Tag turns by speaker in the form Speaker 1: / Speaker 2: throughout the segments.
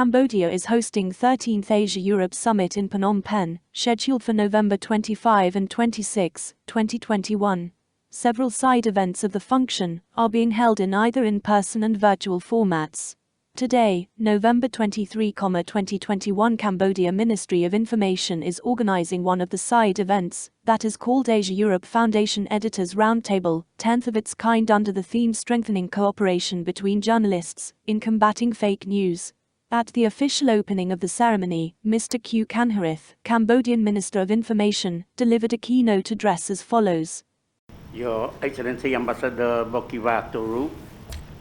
Speaker 1: Cambodia is hosting 13th Asia-Europe Summit in Phnom Penh, scheduled for November 25 and 26, 2021. Several side events of the function are being held in either in-person and virtual formats. Today, November 23, 2021, Cambodia Ministry of Information is organizing one of the side events that is called Asia-Europe Foundation Editors Roundtable, 10th of its kind under the theme Strengthening Cooperation Between Journalists in Combating Fake News. At the official opening of the ceremony, Mr. Q. Kanharith, Cambodian Minister of Information, delivered a keynote address as follows.
Speaker 2: Your Excellency Ambassador Bokiwa Toru,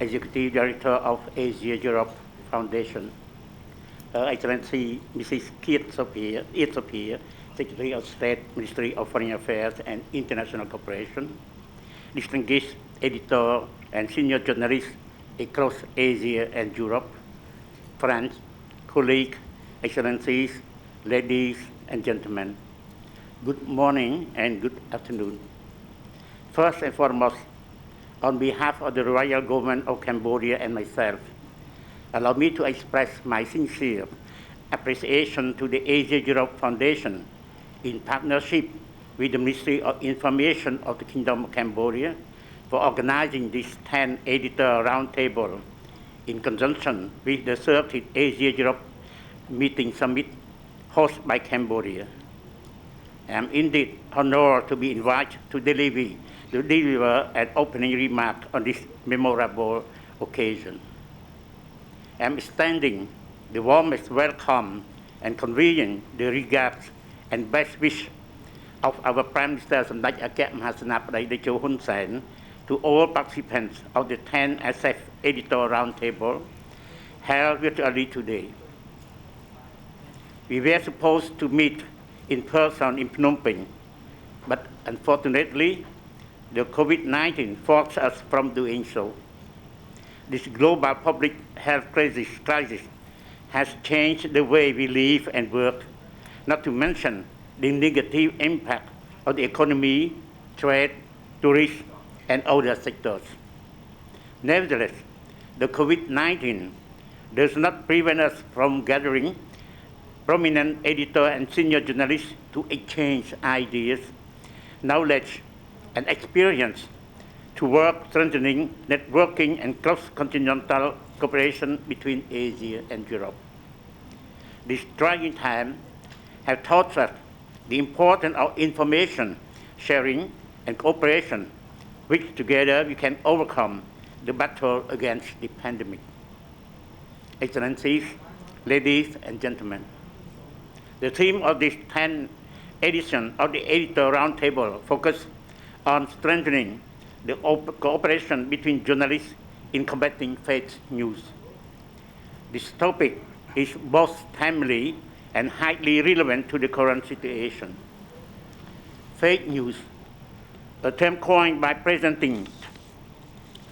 Speaker 2: Executive Director of Asia-Europe Foundation, Excellency Mrs. Keith Sophia, Secretary of State, Ministry of Foreign Affairs and International Cooperation, distinguished editor and senior journalists across Asia and Europe, friends, colleagues, Excellencies, ladies and gentlemen, good morning and good afternoon. First and foremost, on behalf of the Royal Government of Cambodia and myself, allow me to express my sincere appreciation to the Asia-Europe Foundation in partnership with the Ministry of Information of the Kingdom of Cambodia for organizing this 10th Editor Roundtable in conjunction with the 30th Asia-Europe Meeting Summit hosted by Cambodia. I am indeed honored to be invited to deliver an opening remark on this memorable occasion. I am extending the warmest welcome and conveying the regards and best wish of our Prime Minister Samdech Akek Mahasenapadai Techo Hun Sen to all participants of the 10th ASEF Editor Roundtable held virtually today. We were supposed to meet in person in Phnom Penh, but unfortunately, the COVID-19 forced us from doing so. This global public health crisis has changed the way we live and work, not to mention the negative impact of the economy, trade, tourism, and other sectors. Nevertheless, the COVID-19 does not prevent us from gathering prominent editor and senior journalists to exchange ideas, knowledge, and experience to work strengthening networking and cross-continental cooperation between Asia and Europe. This trying time has taught us the importance of information sharing and cooperation, which together we can overcome the battle against the pandemic. Excellencies, ladies and gentlemen, the theme of this 10th edition of the Editor Roundtable focuses on strengthening the cooperation between journalists in combating fake news. This topic is both timely and highly relevant to the current situation. Fake news, a term coined by presenting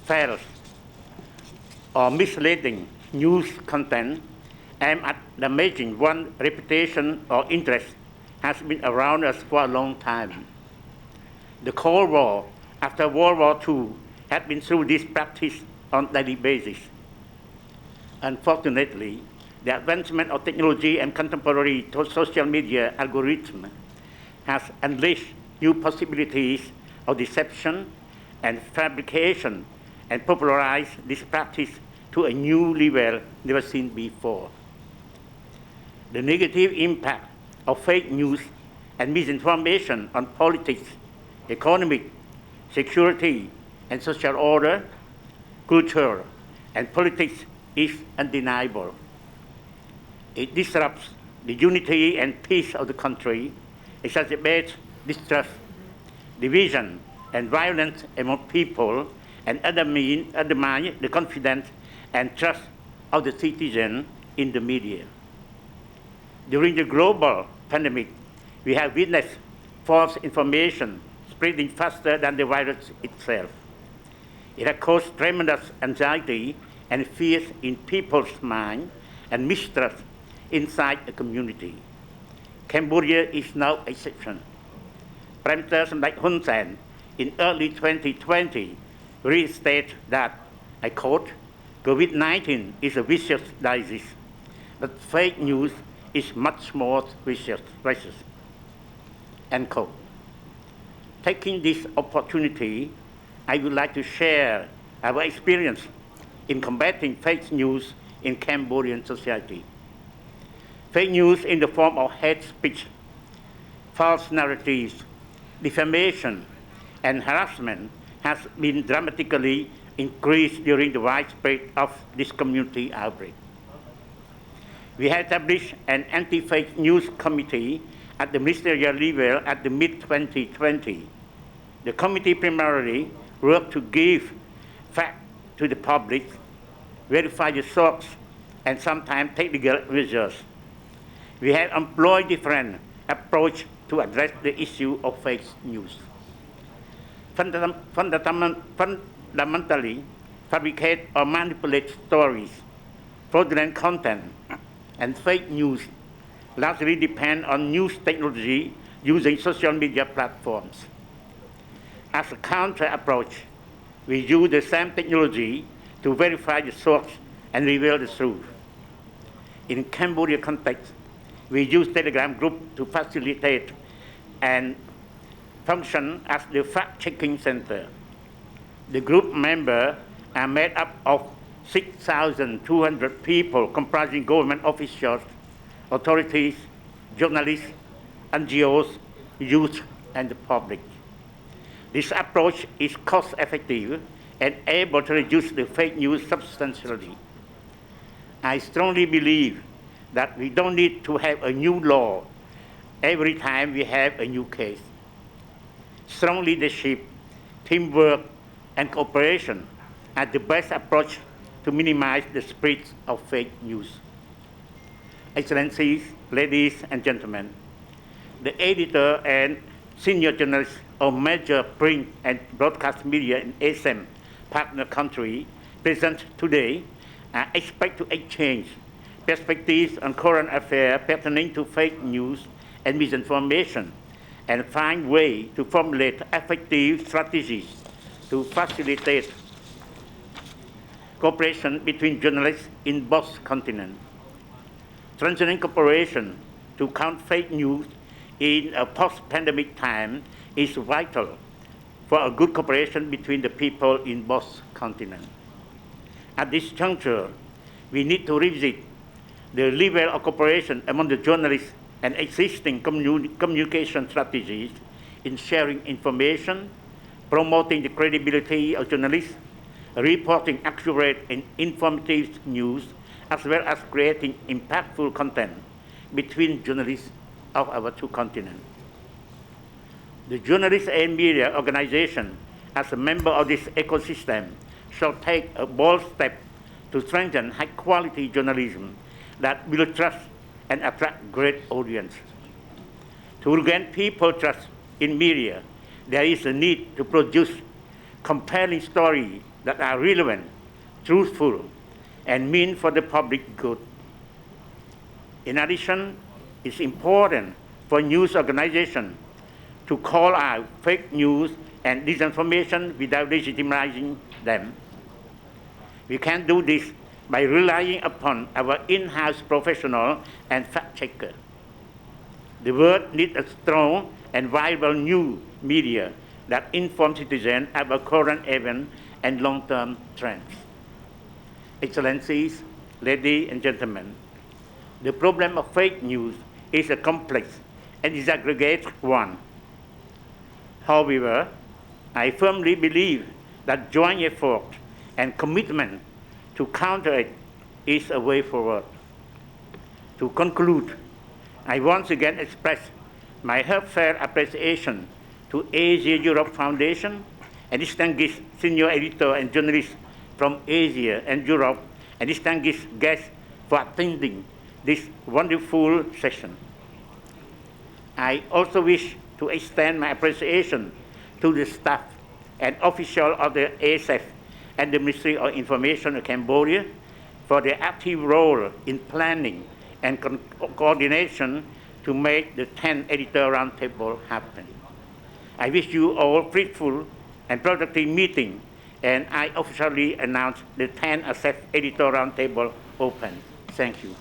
Speaker 2: false or misleading news content aimed at damaging one's reputation or interest, has been around us for a long time. The Cold War after World War II had been through this practice on a daily basis. Unfortunately, the advancement of technology and contemporary social media algorithms has unleashed new possibilities of deception and fabrication and popularized this practice to a new level never seen before. The negative impact of fake news and misinformation on politics, economic, security, and social order, culture, and politics is undeniable. It disrupts the unity and peace of the country, exacerbates distrust, division, and violence among people, and undermine the confidence and trust of the citizen in the media. During the global pandemic, we have witnessed false information spreading faster than the virus itself. It has caused tremendous anxiety and fears in people's minds and mistrust inside the community. Cambodia is no exception. Prime Minister Samdech Hun Sen in early 2020 restated that, I quote, COVID-19 is a vicious disease that fake news is much more vicious. End quote. Taking this opportunity, I would like to share our experience in combating fake news in Cambodian society. Fake news in the form of hate speech, false narratives, defamation, and harassment has been dramatically increased during the widespread of this community outbreak. We have established an anti-fake news committee at the ministerial level at the mid-2020. The committee primarily worked to give facts to the public, verify the source, and sometimes take legal measures. We have employed different approaches to address the issue of fake news. Fundamentally, fabricate or manipulate stories, fraudulent content, and fake news largely depend on news technology using social media platforms. As a counter approach, we use the same technology to verify the source and reveal the truth. In Cambodia context, we use Telegram group to facilitate and function as the fact-checking center. The group members are made up of 6,200 people comprising government officials, authorities, journalists, NGOs, youth, and the public. This approach is cost-effective and able to reduce the fake news substantially. I strongly believe that we don't need to have a new law every time we have a new case. Strong leadership, teamwork, and cooperation are the best approach to minimize the spread of fake news. Excellencies, ladies and gentlemen, the editor and senior journalists of major print and broadcast media in ASEM partner country present today are expected to exchange perspectives on current affairs pertaining to fake news and misinformation and find ways to formulate effective strategies to facilitate cooperation between journalists in both continents. Strengthening cooperation to counter fake news in a post-pandemic time is vital for a good cooperation between the people in both continents. At this juncture, we need to revisit the level of cooperation among the journalists and existing communication strategies in sharing information, promoting the credibility of journalists, reporting accurate and informative news, as well as creating impactful content between journalists of our two continents. The journalists and media organization, as a member of this ecosystem, shall take a bold step to strengthen high-quality journalism that will trust and attract great audience. To regain people trust in media, there is a need to produce compelling stories that are relevant, truthful, and mean for the public good. In addition, it's important for news organizations to call out fake news and disinformation without legitimizing them. We can do this by relying upon our in-house professional and fact-checker. The world needs a strong and viable new media that informs citizens about current events and long-term trends. Excellencies, ladies and gentlemen, the problem of fake news is a complex and disaggregated one. However, I firmly believe that joint effort and commitment to counter it is a way forward. To conclude, I once again express my heartfelt appreciation to Asia Europe Foundation and distinguished senior editor and journalists from Asia and Europe and distinguished guests for attending this wonderful session. I also wish to extend my appreciation to the staff and officials of the ASEF and the Ministry of Information of Cambodia for their active role in planning and coordination to make the 10th Editor Roundtable happen. I wish you all fruitful and productive meeting, and I officially announce the 10th ASEF Editor Roundtable open. Thank you.